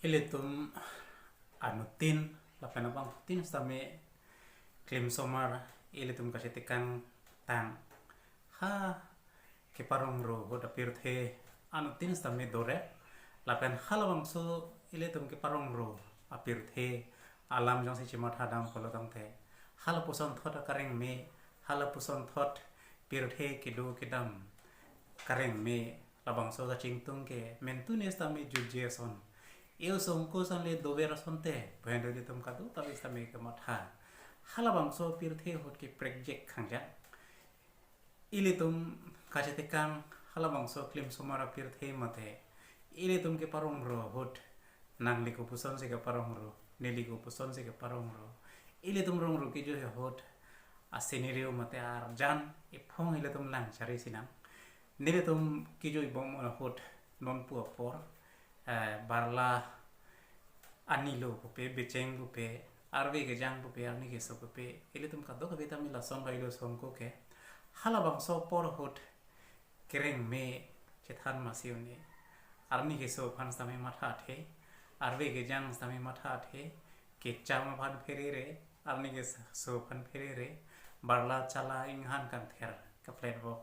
Ilitum anutin lapan abang tin stame klim somar ilitum kasetikan tang ha ke parong ro hoda pirthe anutin stame dore lapan halawang so ilitum ke parong ro apirthe alam jong si chimat hadam kolotang the halapuson thot kareng me halapuson thot pirthe kidu kidam kareng me labang so ka chingtung ke mentune stame jujeson eu songko san le dover sonte bendo di tum kadu tapi stame ke matha halabang so pirthe hot ki project khangja ilitum kajetekang halabang so klim somara pirthe mate ilitum ke parong ro hot nang liko puson se ke parong ro neliko puson se ke parong ro ilitum rong ro ki jo hot asenireo mate ar jan ipong ilitum lang chari sinang nilitum ki jo ibong hot non pu por barla anilo pupe beceng pupe arve ke jang pupe arni ke so pupe ilitum kado ka vitamin la son bailo son ko ke halabang so por hot kereng me chethan masione arni ke so phan stame matha the arve ke jang stame matha the ke chama phan ferere arni ke so phan ferere barla chala inghan kan ther ka flat bo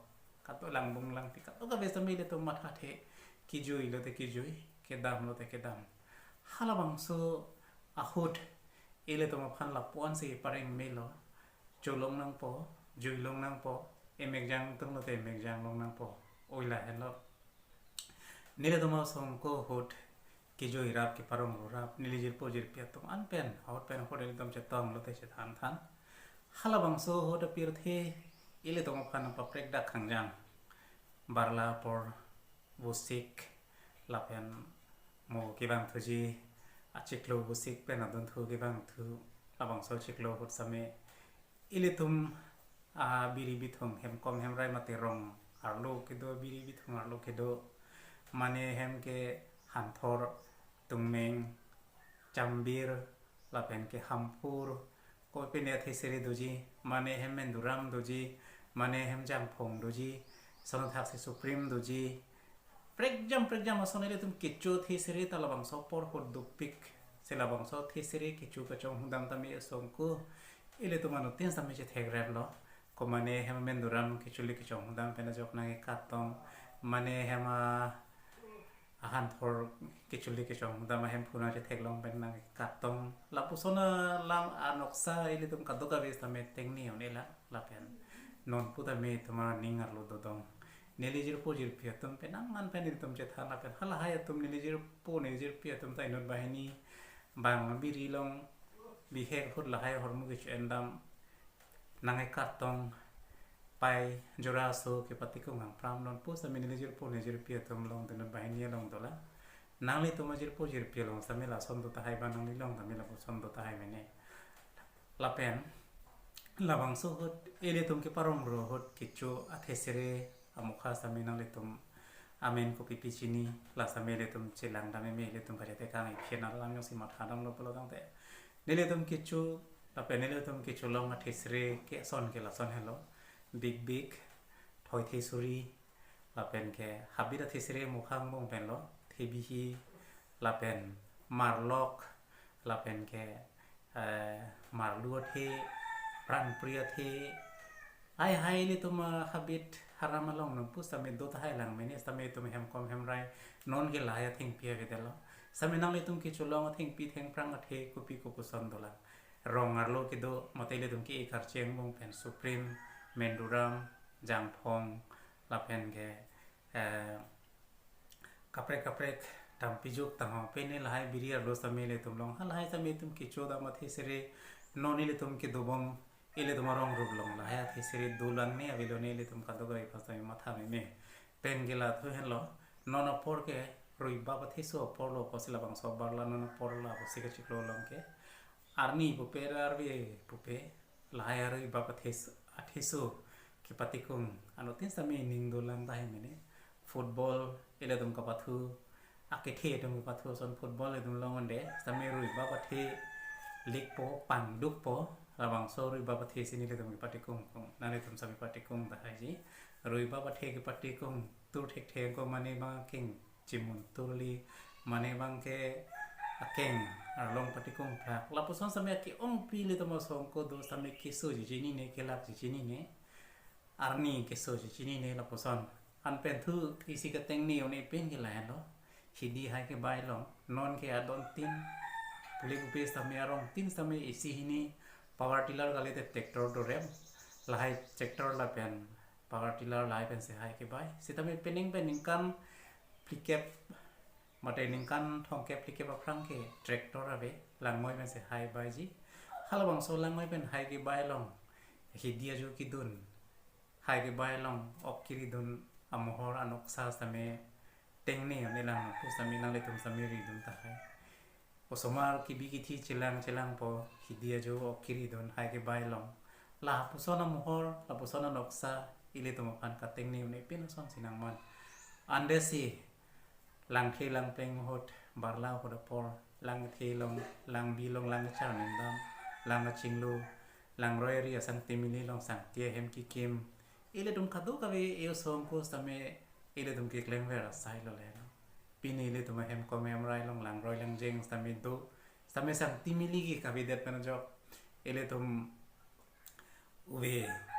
kato lang bung lang pi kato ka vitamin le to matha the kijui lo te kijui kedam lo te kedam halabang so ahut ele to ma phan la pon se pareng melo cholong nang po juilong nang po emek jang tung lo te emek jang long nang po oila hello nile to ma som ko hot kijui rap ki parong rap nilijir po jir pia tum an pen hot pen hot ele tom chetong lo te chethan than halabang so hot apir the ele to ma phan pa prek dak khangjang barla por busik lapen mo kibang thuji achiklo busik pen adon thu kibang thu labang so chiklo hut same ilitum a biri bithong hem kom hem rai mate rong arlo kedo biri bithong arlo kedo mane hem ke hanthor tungmeng chambir lapen ke hampur ko pene theseri doji mane hem menduram doji mane hem jamphong doji sonothak se supreme doji pregjam asonele tum kichu theseri talabang so por hot dupik selabang so theseri kichu ka chong hundam tami songku ile tumano tin sami che thegrab lo ko mane hem menduram kichuli ki chong hundam pena jokna ke katong mane hema ahan thor kichuli ki chong hundam hem phuna che theglong pena ke katong lapusona lam anoksa ile tum kadoka ves tame tengni onela lapen non puta me tuma ningar lo dodong nilijir po jir pia tum penang man penil tum chethan pen hala haya tum nilijir po nilijir pia tum tai non bahini bang biri long bihek hut la haya hormu ke endam nangai kartong pai jora so ke patiko ngang pram non po sa nilijir po nilijir pia tum long non bahini long dola nangli tum jir po jir pia long samela son do tahai banang li long tamela po son do tahai mene lapen labang so hut ele tum ke parong ro hut kichu athesere amukha sami nang letum amen ko pipi chini la sami letum chilang dame me letum kajate kang ikhena lam yo simat hadam lo polo dang te neletum kichu la peneletum kichu long athesre ke son ke la son hello big thoi thesuri la pen ke habira thesre mukhang bong pen lo thebi hi la pen marlok la pen ke marluat he pran priya the hai le tum habit harama long no pu same do ta hai lang mene same tum hem kom hem rai non ke laya thing pia ke delo same nang le tum ki chulong thing pi theng prang a the ku pi ku son dola rong ar lo ke do mate le tum ki khar cheng bong pen supreme menduram jangphong la pen ke kaprek tampi juk tang pene lai biri ar lo same le tum long hal hai same tum ki choda mathe sere noni le tum ki dobom ile tumarong rub long la ya theseri dulang ne avilo ne ile tum kado gai pas tami matha me pen gela thu hen lo nono por ke roi baba theso por lo posila bang so barla nono por la posika chiklo long ke arni pupe arve pupe la ya roi baba thes atheso ki patikum ano tin sami ning dulang dai mene football ile tum ka pathu ake the tum pathu son football ile tum long onde sami roi baba the lik po pang duk po labang so rui baba the sini le tum ki patikung nale tum sami patikung da haji rui baba the ki patikung tur thek the ko mane ba king chimun turli mane bang ke akeng arlong patikong plak lapuson sampai ki ong pili tomo songko do sampai kiso jini ne kelak jini ne arni kiso jini ne lapuson an pen thu isi ka teng ni oni pen ki la lo hidi hai ke bai long non ke adon tin puli upe sampai arong tin sampai isi hini power tiller kali te tractor do rem lahai tractor la pen power tiller lahai pen se hai ke bai sitame pening kan plikep mate ningkan thongke plikep aprang ke tractor ave langmoi pen se hai bai ji halawang so langmoi pen hai ke bai long hidia ju kidun hai ke bai long okiri dun amohor anok sa same tengni ani lang tu sami nang le tum sami ri dun ta hai osomar kibi kithi chilang po hidia ju okiri dun hai ke bai long la pusona mohor la pusona noksa ile tum kan ka tengni ne pin son sinang man andesi lang thi lang peng hot barla ko da por lang thi long lang bi long lang cha ning dam lang chinglu lang roi ri sang timini long sang tie hem ki kim ile tum khadu ka ve eu som ko same ile tum ki kleng vera sai lo le pini ile tum hem ko mem rai long lang roi lang jeng same do same sang timili ki ka ve det pen jok ile tum uve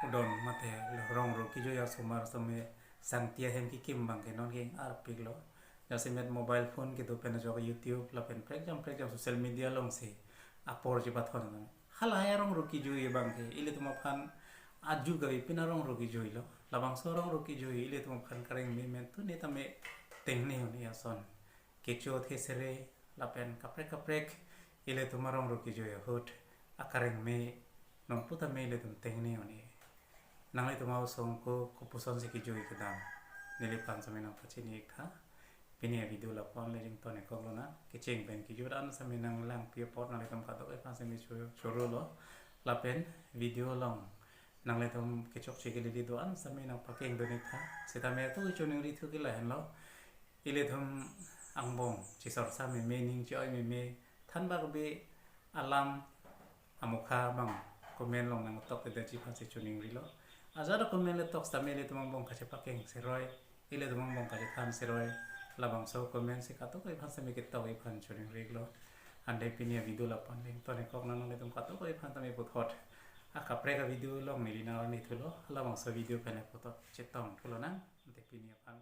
udon mate rong ro ki jo ya sumar same sang tie hem ki kim bang ke non ke ar pik lo जैसे मैं mobile phone के तो पेन जो यूट्यूब ला pen programme social media लोग से अपोर जी बात होना हल आया रंग रुकी जो ये बांगे इले तुम अपन आजू गई पिना रंग रुकी जो इलो लबांग सो रंग रुकी जो इले तुम अपन करेंगे मैं तो नहीं तमें तेंगने होने यासन केचो थे सरे ला पेन कपड़े इले तुम रंग रुकी जो ये होट अकरेंग में नंपुता में इले तुम तेंगने होने नंगे तुम आओ सोंग को कुपुसन से की जो एक दाम निलिपान समय नंग पची एक था pini video la pon le jing to ne ko na ke cheng ben ki juran sa minang lang pia pot na le tam ka do e pa se mi choro lo la pen video long nang le tom ke chok che ke le do an sa minang pa keng do ne tha se ta me tu chu ning ri thu ki la hen lo ile thom ang bong chi sor sa me ning choi me than ba be alam amukha bang comment long nang tok te chi pa se chu ning ri lo azara comment le tok sa me le tom bong ka che pa keng se roi ile tom bong ka che tham se roi labang so comment se kato kai bhasa me kitta oi phan choring reglo ande pinia video la pan leng to ne kok na le tum kato kai phan tame puthot a kapre ka video long ni na ni thulo labang so video pene putot chetong thulo na ante pinia pan